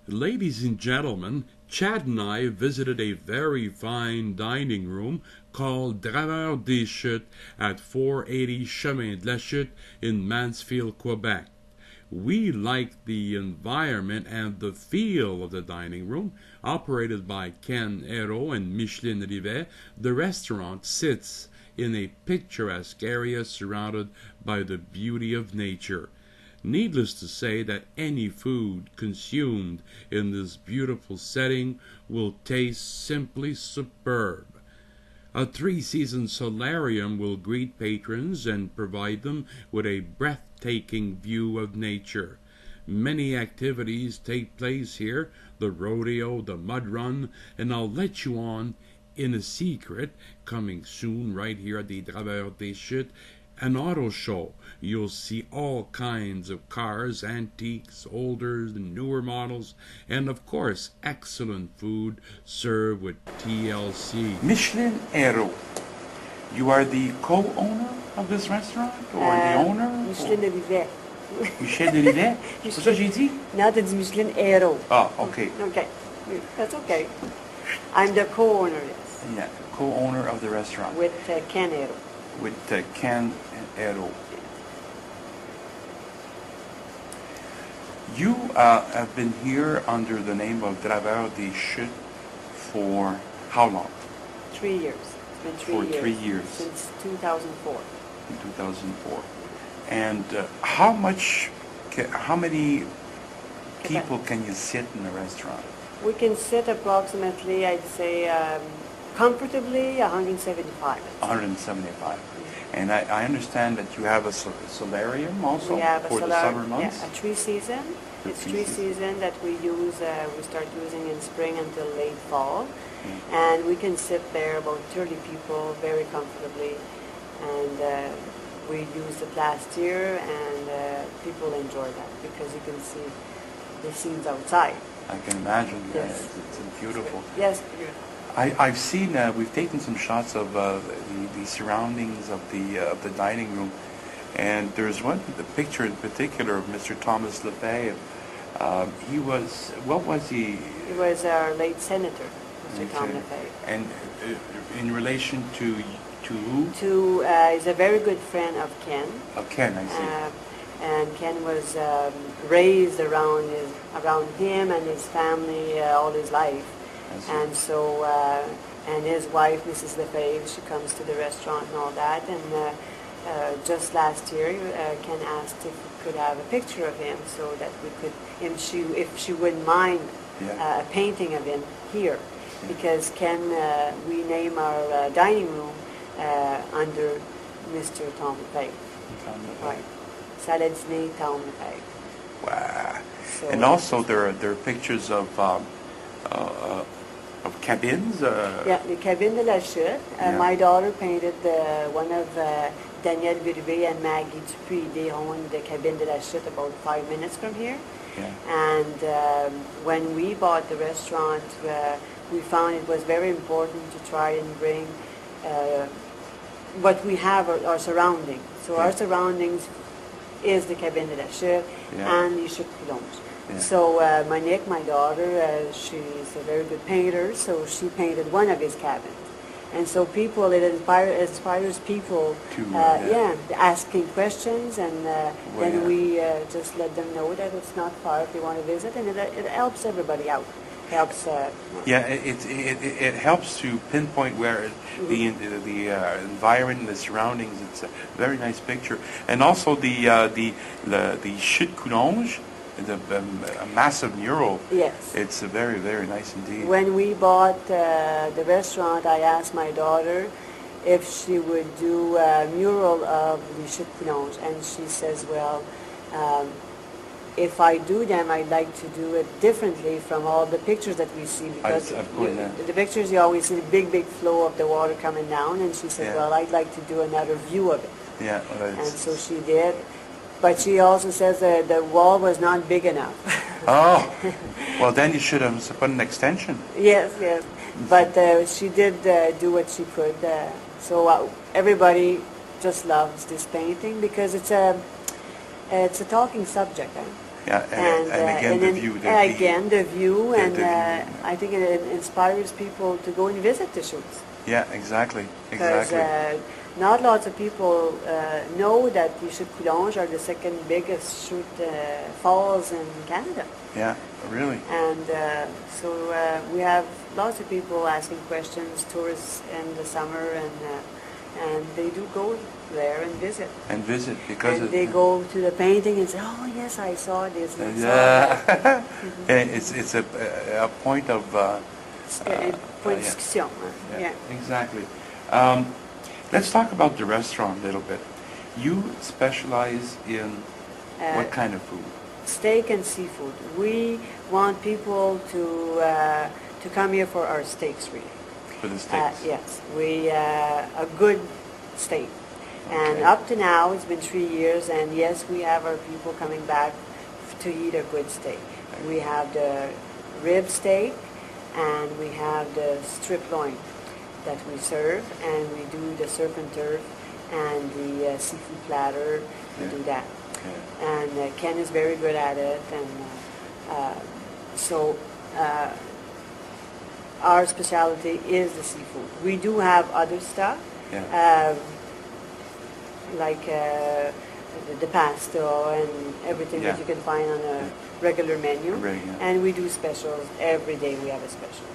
Ladies and gentlemen, Chad and I visited a very fine dining room called Draveurs des Chutes at 480 Chemin de la Chute in Mansfield, Quebec. We liked the environment and the feel of the dining room. Operated by Ken Hero and Micheline Rivet, the restaurant sits in a picturesque area surrounded by the beauty of nature. Needless to say that any food consumed in this beautiful setting will taste simply superb. A three-season solarium will greet patrons and provide them with a breathtaking view of nature. Many activities take place here, the rodeo, the mud run, and I'll let you on in a secret, coming soon right here at the Draveurs des Chutes, an auto show. You'll see all kinds of cars, antiques, older and newer models, and of course, excellent food served with TLC. Micheline Hero, you are the co-owner of this restaurant or the owner? Micheline Rivet. Michel de Rivet? C'est ça que j'ai dit? Non, t'as dit Micheline Hero. Ah, okay. Okay, that's okay. I'm the co-owner, yes. Yeah, co-owner of the restaurant. With Ken Hero. With Ken Hero. You have been here under the name of Draveurs des Chutes for how long? 3 years. It's been 3 For years. 3 years. Since 2004. In 2004. And how many people can you sit in the restaurant? We can sit approximately, I'd say, comfortably 175. 175. And I understand that you have a solarium also We have for the summer months? Yeah, a tree season. It's tree season that we use, we start using in spring until late fall. And we can sit there, about 30 people, very comfortably. And we used it last year, and people enjoy that because you can see the scenes outside. I can imagine. Yes. It's beautiful. Yes, beautiful. I've seen, we've taken some shots of the surroundings of the dining room, and there's the picture in particular of Mr. Thomas Lefebvre. What was he? He was our late senator, Mr. Tom Lefebvre. And in relation to who? He's a very good friend of Ken. Of Ken, I see. And Ken was raised around him and his family all his life. And so, and his wife, Mrs. Lefebvre, she comes to the restaurant and all that. And just last year, Ken asked if we could have a picture of him so that we could, if she wouldn't mind a painting of him here. Because Ken, we name our dining room under Mr. Tom Lefebvre. Right. Salad dîner Tom Lefebvre. Wow. So, and also there are pictures of cabins. Yeah, the Cabine de la Chute. My daughter painted one of Daniel Virvé and Maggie Dupuis. They own the Cabine de la Chute about 5 minutes from here. Yeah. And when we bought the restaurant, we found it was very important to try and bring what we have, our surroundings. So our surroundings is the Cabine de la Chute and the Chutes Coulomges. Yeah. So Monique, my daughter, she's a very good painter, so she painted one of his cabins. And so people, it inspires people, asking questions, and then we just let them know that it's not far if they want to visit, and it helps everybody out. Helps. It helps to pinpoint where the environment, the surroundings. It's a very nice picture, and also the Chutes Coulomges. A massive mural. Yes. It's very, very nice indeed. When we bought the restaurant, I asked my daughter if she would do a mural of the Chutes Coulomges, and she says, well, if I do them, I'd like to do it differently from all the pictures that we see, because the pictures you always see the big flow of the water coming down, and she said, well, I'd like to do another view of it. Yeah. And so she did. But she also says that the wall was not big enough. Oh, well then you should have put an extension. Yes. But she did do what she could. So everybody just loves this painting because it's a talking subject. Yeah, and again, the view. The view, and view. I think it inspires people to go and visit the Chutes. Yeah, exactly. Because not lots of people know that the Chutes Coulonges are the second biggest chute falls in Canada. Yeah, really. And so we have lots of people asking questions, tourists in the summer, and they do go there and visit. And visit because they go to the painting and say, "Oh yes, I saw this." And yeah, and it's a point of point de discussion. Yeah, exactly. Let's talk about the restaurant a little bit. You specialize in what kind of food? Steak and seafood. We want people to come here for our steaks, really. For the steaks? Yes, a good steak. And up to now, it's been 3 years, and yes, we have our people coming back to eat a good steak. We have the rib steak, and we have the strip loin that we serve, and we do the surf and turf and the seafood platter. We do that. And Ken is very good at it, and so our specialty is the seafood. We do have other stuff, like the pesto and everything that you can find on a regular menu. And we do specials every day. We have a special.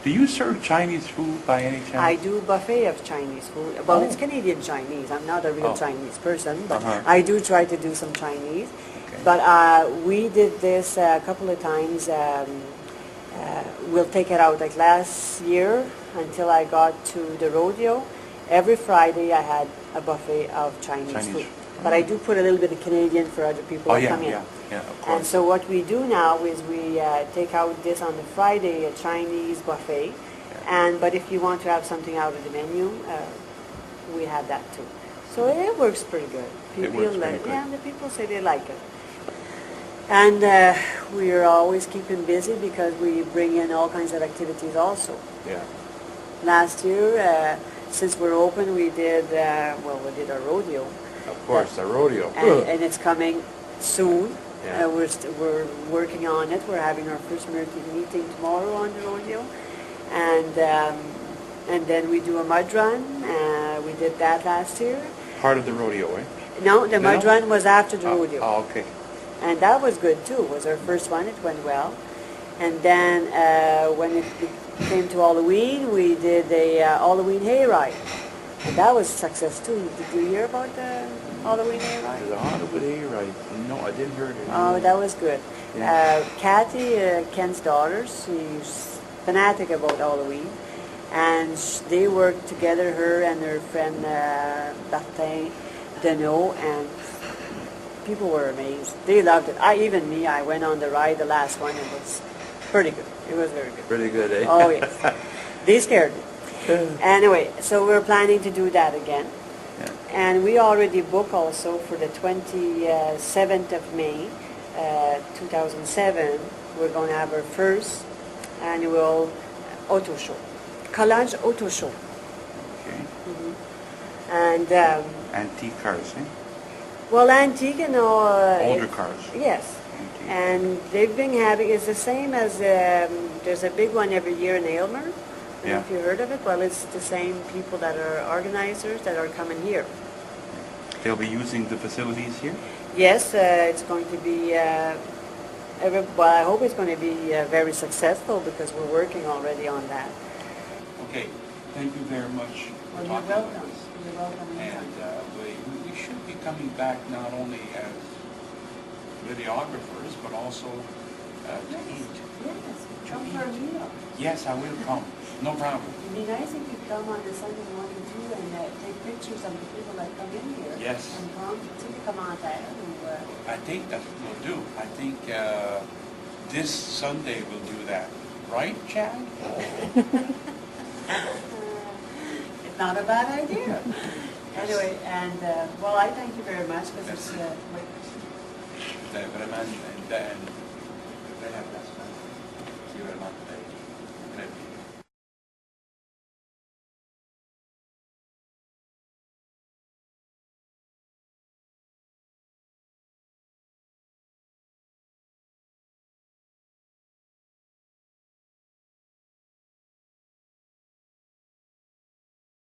Do you serve Chinese food by any chance? I do buffet of Chinese food. Well, it's Canadian Chinese. I'm not a real Chinese person, but I do try to do some Chinese. Okay. But we did this a couple of times. We'll take it out. Like last year, until I got to the rodeo, every Friday I had a buffet of Chinese food. But I do put a little bit of Canadian for other people that come in. Yeah, of course. And so what we do now is we take out this on the Friday, a Chinese buffet. But if you want to have something out of the menu, we have that too. So it works pretty good. Yeah, the people say they like it. And we are always keeping busy because we bring in all kinds of activities also. Yeah. Last year, since we're open, we did we did a rodeo. Of course, a rodeo. And it's coming soon. Yeah. We're working on it. We're having our first meeting tomorrow on the rodeo, and then we do a mud run. We did that last year. Part of the rodeo, eh? No, the mud run was after the rodeo. Oh, okay. And that was good too. It was our first one. It went well. And then when it came to Halloween, we did a Halloween hayride. And that was a success too. Did you hear about the Halloween hayride? The Halloween hayride? No, I didn't hear it. Oh, that was good. Yeah. Kathy, Ken's daughter, she's fanatic about Halloween. And they worked together, her and her friend Martin Deneau, and people were amazed. They loved it. I went on the ride, the last one, and it was pretty good. It was very good. Pretty good, eh? Oh, yes. They scared me. Anyway, so we're planning to do that again. Yeah. And we already booked also for the 27th of May, 2007. We're going to have our first annual auto show. Collage Auto Show. Okay. Mm-hmm. And antique cars, eh? Well, antique and older cars. Yes. Antique. And they've been having, it's the same as, there's a big one every year in Aylmer. I don't know if you heard of it. Well, it's the same people that are organizers that are coming here. They'll be using the facilities here? Yes, it's going to be, well, I hope it's going to be very successful because we're working already on that. Okay, thank you very much for talking with us. You're welcome. And we should be coming back not only as videographers, but also to eat. Yes, come for a meal. Yes, I will come. No problem. It'd be nice if you come on the Sunday morning too and take pictures of the people that come in here. Yes. And come on there. I think that will do. I think this Sunday will do that. Right, Chad? It's not a bad idea. Anyway, and well, I thank you very much because it's vraiment,